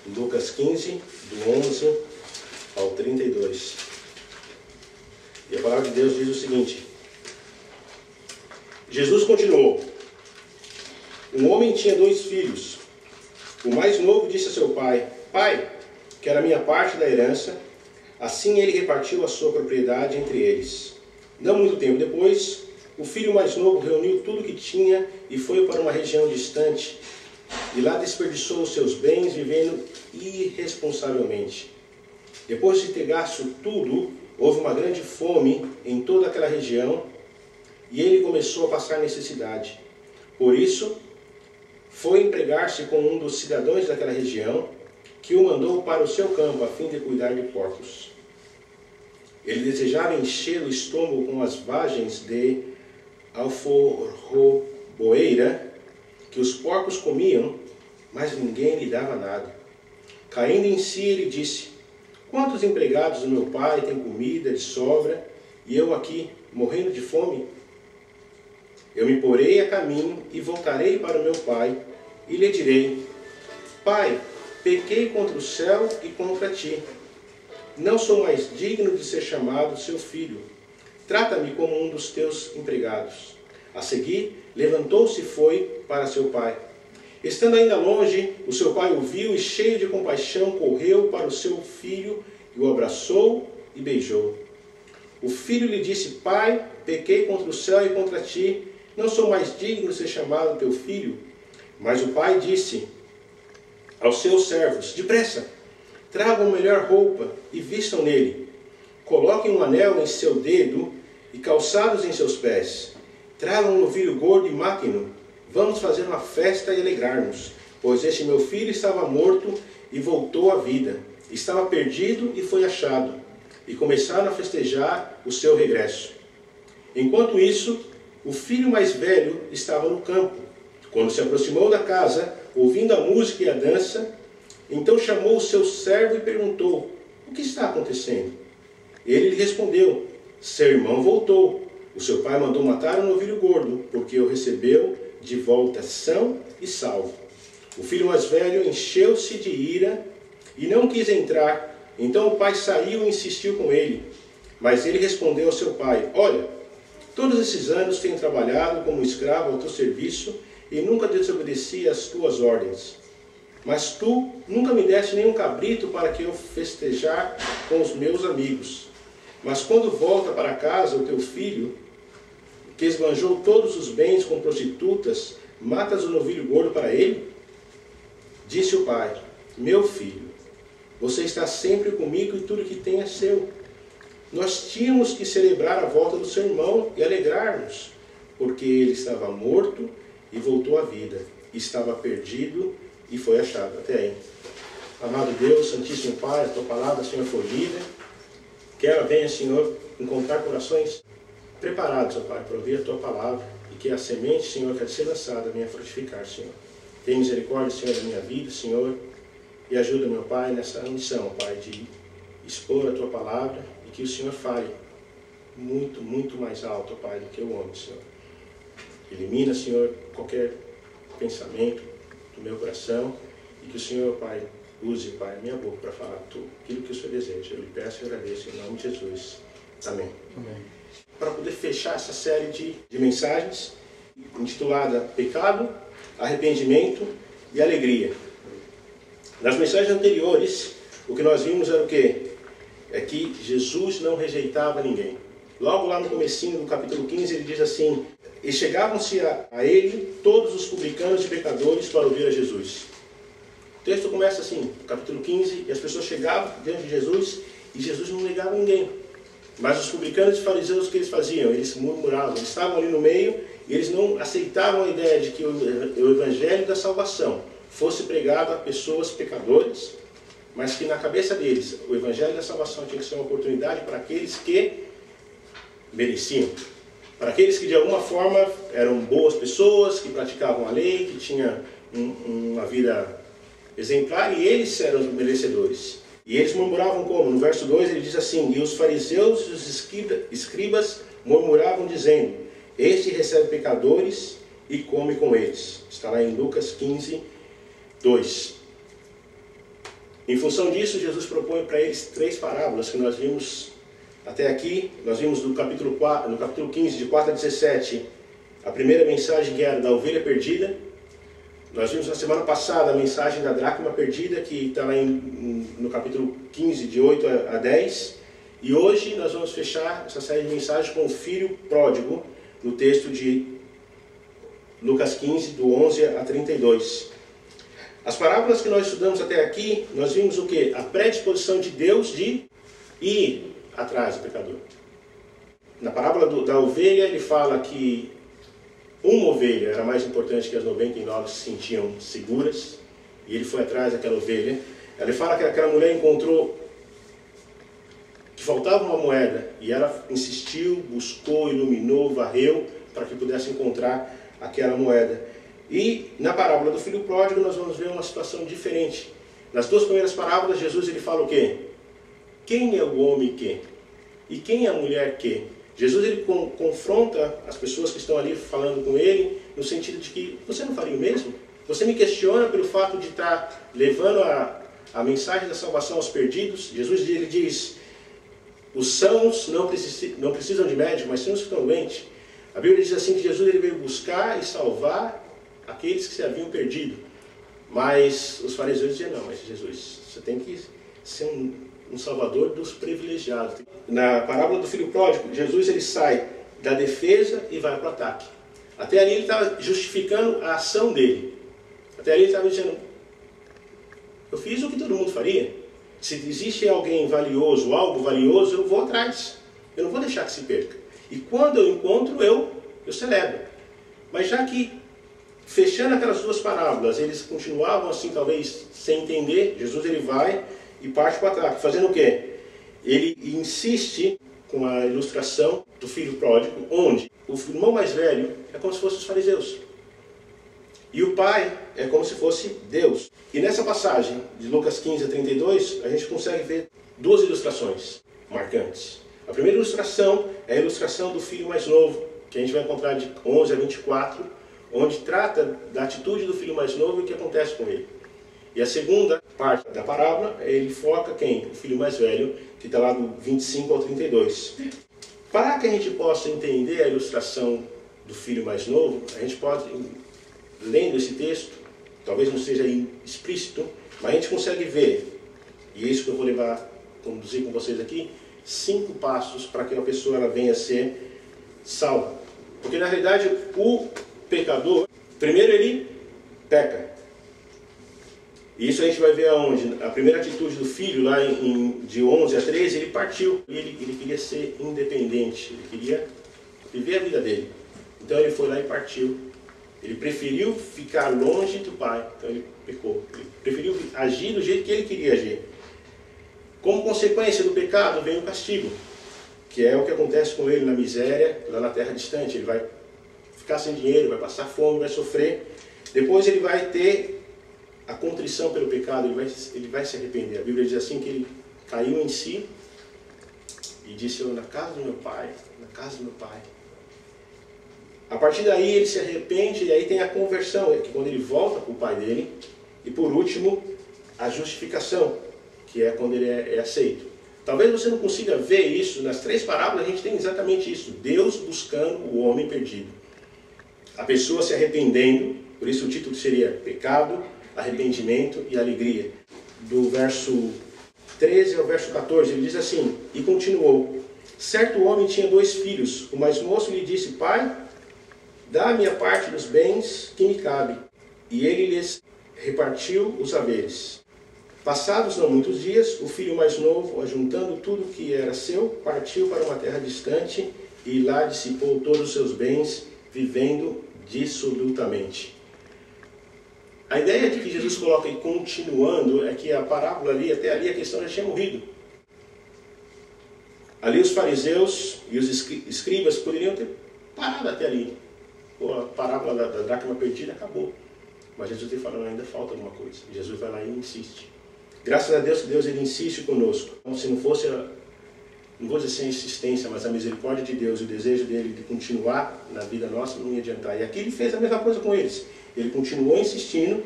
Lucas 15, do 11 ao 32. E a palavra de Deus diz o seguinte: Jesus continuou: um homem tinha 2 filhos. O mais novo disse a seu pai: Pai, quero a minha parte da herança. Assim ele repartiu a sua propriedade entre eles. Não muito tempo depois, o filho mais novo reuniu tudo o que tinha e foi para uma região distante. E lá desperdiçou os seus bens, vivendo irresponsavelmente. Depois de ter gasto tudo, houve uma grande fome em toda aquela região e ele começou a passar necessidade. Por isso, foi empregar-se com um dos cidadãos daquela região, que o mandou para o seu campo a fim de cuidar de porcos. Ele desejava encher o estômago com as vagens de alforroboeira que os porcos comiam, mas ninguém lhe dava nada. Caindo em si, ele disse: quantos empregados do meu pai têm comida de sobra, e eu aqui, morrendo de fome? Eu me porei a caminho e voltarei para o meu pai, e lhe direi: Pai, pequei contra o céu e contra ti. Não sou mais digno de ser chamado seu filho. Trata-me como um dos teus empregados. A seguir, levantou-se e foi para seu pai. Estando ainda longe, o seu pai o viu e, cheio de compaixão, correu para o seu filho e o abraçou e beijou. O filho lhe disse: Pai, pequei contra o céu e contra ti. Não sou mais digno de ser chamado teu filho. Mas o pai disse aos seus servos: depressa, tragam melhor roupa e vistam nele. Coloquem um anel em seu dedo e calçados em seus pés. Tragam um novilho gordo e matem-no. Vamos fazer uma festa e alegrar-nos, pois este meu filho estava morto e voltou à vida. Estava perdido e foi achado. E começaram a festejar o seu regresso. Enquanto isso, o filho mais velho estava no campo. Quando se aproximou da casa, ouvindo a música e a dança, então chamou o seu servo e perguntou: o que está acontecendo? Ele lhe respondeu: seu irmão voltou. O seu pai mandou matar o novilho gordo, porque o recebeu de volta são e salvo. O filho mais velho encheu-se de ira e não quis entrar. Então o pai saiu e insistiu com ele. Mas ele respondeu ao seu pai: olha, todos esses anos tenho trabalhado como escravo ao teu serviço e nunca desobedeci às tuas ordens. Mas tu nunca me deste nenhum cabrito para que eu festejar com os meus amigos. Mas quando volta para casa o teu filho, que esbanjou todos os bens com prostitutas, matas o novilho gordo para ele? Disse o pai: meu filho, você está sempre comigo e tudo que tem é seu. Nós tínhamos que celebrar a volta do seu irmão e alegrar-nos, porque ele estava morto e voltou à vida, estava perdido e foi achado. Até aí. Amado Deus, Santíssimo Pai, a tua palavra, Senhor, foi lida. Que ela venha, Senhor, encontrar corações preparados, ó Pai, para ouvir a tua palavra, e que a semente, Senhor, que há de ser lançada, venha frutificar, Senhor. Tem misericórdia, Senhor, da minha vida, Senhor, e ajuda, meu Pai, nessa missão, Pai, de expor a tua palavra, e que o Senhor fale muito, muito mais alto, ó Pai, do que o homem, Senhor. Elimina, Senhor, qualquer pensamento do meu coração, e que o Senhor, Pai, use, Pai, a minha boca para falar tudo aquilo que o Senhor deseja. Eu lhe peço e agradeço em nome de Jesus. Amém. Amém. Para poder fechar essa série de mensagens, intitulada Pecado, Arrependimento e Alegria. Nas mensagens anteriores, o que nós vimos era o quê? É que Jesus não rejeitava ninguém. Logo lá no comecinho do capítulo 15, ele diz assim: e chegavam-se a ele todos os publicanos e pecadores para ouvir a Jesus. O texto começa assim, no capítulo 15, e as pessoas chegavam diante de Jesus, e Jesus não negava ninguém. Mas os publicanos e fariseus, o que eles faziam? Eles murmuravam, eles estavam ali no meio, e eles não aceitavam a ideia de que o evangelho da salvação fosse pregado a pessoas pecadoras, mas que na cabeça deles, o evangelho da salvação tinha que ser uma oportunidade para aqueles que mereciam. Para aqueles que de alguma forma eram boas pessoas, que praticavam a lei, que tinham uma vida exemplar, e eles eram os merecedores. E eles murmuravam como? No verso 2 ele diz assim: e os fariseus e os escribas murmuravam dizendo: este recebe pecadores e come com eles. Está lá em Lucas 15, 2. Em função disso, Jesus propõe para eles 3 parábolas que nós vimos até aqui. Nós vimos no capítulo 15, de 4 a 17, a primeira mensagem que era da ovelha perdida. Nós vimos na semana passada a mensagem da dracma perdida, que está lá no capítulo 15, de 8 a 10. E hoje nós vamos fechar essa série de mensagens com o filho pródigo, no texto de Lucas 15, do 11 a 32. As parábolas que nós estudamos até aqui, nós vimos o quê? A predisposição de Deus de ir atrás do pecador. Na parábola da ovelha, ele fala que uma ovelha era mais importante que as 99 se sentiam seguras, e ele foi atrás daquela ovelha. Ele fala que aquela mulher encontrou que faltava uma moeda, e ela insistiu, buscou, iluminou, varreu, para que pudesse encontrar aquela moeda. E na parábola do filho pródigo nós vamos ver uma situação diferente. Nas 2 primeiras parábolas, Jesus ele fala o quê? Quem é o homem que? E quem é a mulher que? Jesus ele confronta as pessoas que estão ali falando com ele, no sentido de que você não faria o mesmo? Você me questiona pelo fato de estar levando a mensagem da salvação aos perdidos? Jesus ele diz, os sãos não precisam de médico, mas sim os que estão doentes. A Bíblia diz assim que Jesus ele veio buscar e salvar aqueles que se haviam perdido. Mas os fariseus diziam, não, mas Jesus, você tem que ser um salvador dos privilegiados. Na parábola do filho pródigo, Jesus ele sai da defesa e vai para o ataque. Até ali ele estava justificando a ação dele. Até ali ele estava dizendo, eu fiz o que todo mundo faria. Se existe alguém valioso, algo valioso, eu vou atrás. Eu não vou deixar que se perca. E quando eu encontro, eu celebro. Mas já que, fechando aquelas 2 parábolas, eles continuavam assim, talvez, sem entender, Jesus ele vai e parte para o ataque. Fazendo o quê? Ele insiste com a ilustração do filho pródigo, onde o irmão mais velho é como se fosse os fariseus. E o pai é como se fosse Deus. E nessa passagem de Lucas 15 a 32, a gente consegue ver 2 ilustrações marcantes. A primeira ilustração é a ilustração do filho mais novo, que a gente vai encontrar de 11 a 24, onde trata da atitude do filho mais novo e o que acontece com ele. E a segunda parte da parábola, ele foca quem? O filho mais velho, que está lá do 25 ao 32. Para que a gente possa entender a ilustração do filho mais novo, a gente pode, lendo esse texto, talvez não seja explícito, mas a gente consegue ver, e é isso que eu vou conduzir com vocês aqui, 5 passos para que a pessoa ela venha a ser salva. Porque na realidade o pecador, primeiro ele peca. E isso a gente vai ver aonde? A primeira atitude do filho, lá de 11 a 13, ele partiu. Ele queria ser independente, ele queria viver a vida dele. Então ele foi lá e partiu. Ele preferiu ficar longe do pai, então ele pecou. Ele preferiu agir do jeito que ele queria agir. Como consequência do pecado vem o castigo, que é o que acontece com ele na miséria, lá na terra distante. Ele vai ficar sem dinheiro, vai passar fome, vai sofrer. Depois ele vai ter a contrição pelo pecado, ele vai se arrepender. A Bíblia diz assim que ele caiu em si e disse, eu na casa do meu pai, na casa do meu pai. A partir daí ele se arrepende e aí tem a conversão, que é quando ele volta para o pai dele. E por último, a justificação, que é quando ele é aceito. Talvez você não consiga ver isso, nas 3 parábolas a gente tem exatamente isso, Deus buscando o homem perdido. A pessoa se arrependendo, por isso o título seria Pecado, Arrependimento e Alegria. Do verso 13 ao verso 14, ele diz assim, e continuou, certo homem tinha 2 filhos, o mais moço lhe disse, pai, dá-me a parte dos bens que me cabe. E ele lhes repartiu os haveres. Passados não muitos dias, o filho mais novo, ajuntando tudo que era seu, partiu para uma terra distante e lá dissipou todos os seus bens, vivendo dissolutamente. A ideia de que Jesus coloca aí continuando é que a parábola ali, até ali a questão já tinha morrido. Ali os fariseus e os escribas poderiam ter parado até ali. Pô, a parábola da dracma perdida acabou. Mas Jesus está falando, ainda falta alguma coisa. E Jesus vai lá e insiste. Graças a Deus que Deus ele insiste conosco. Então, se não fosse, não vou dizer sem insistência, mas a misericórdia de Deus e o desejo dele de continuar na vida nossa não ia adiantar. E aqui ele fez a mesma coisa com eles. Ele continuou insistindo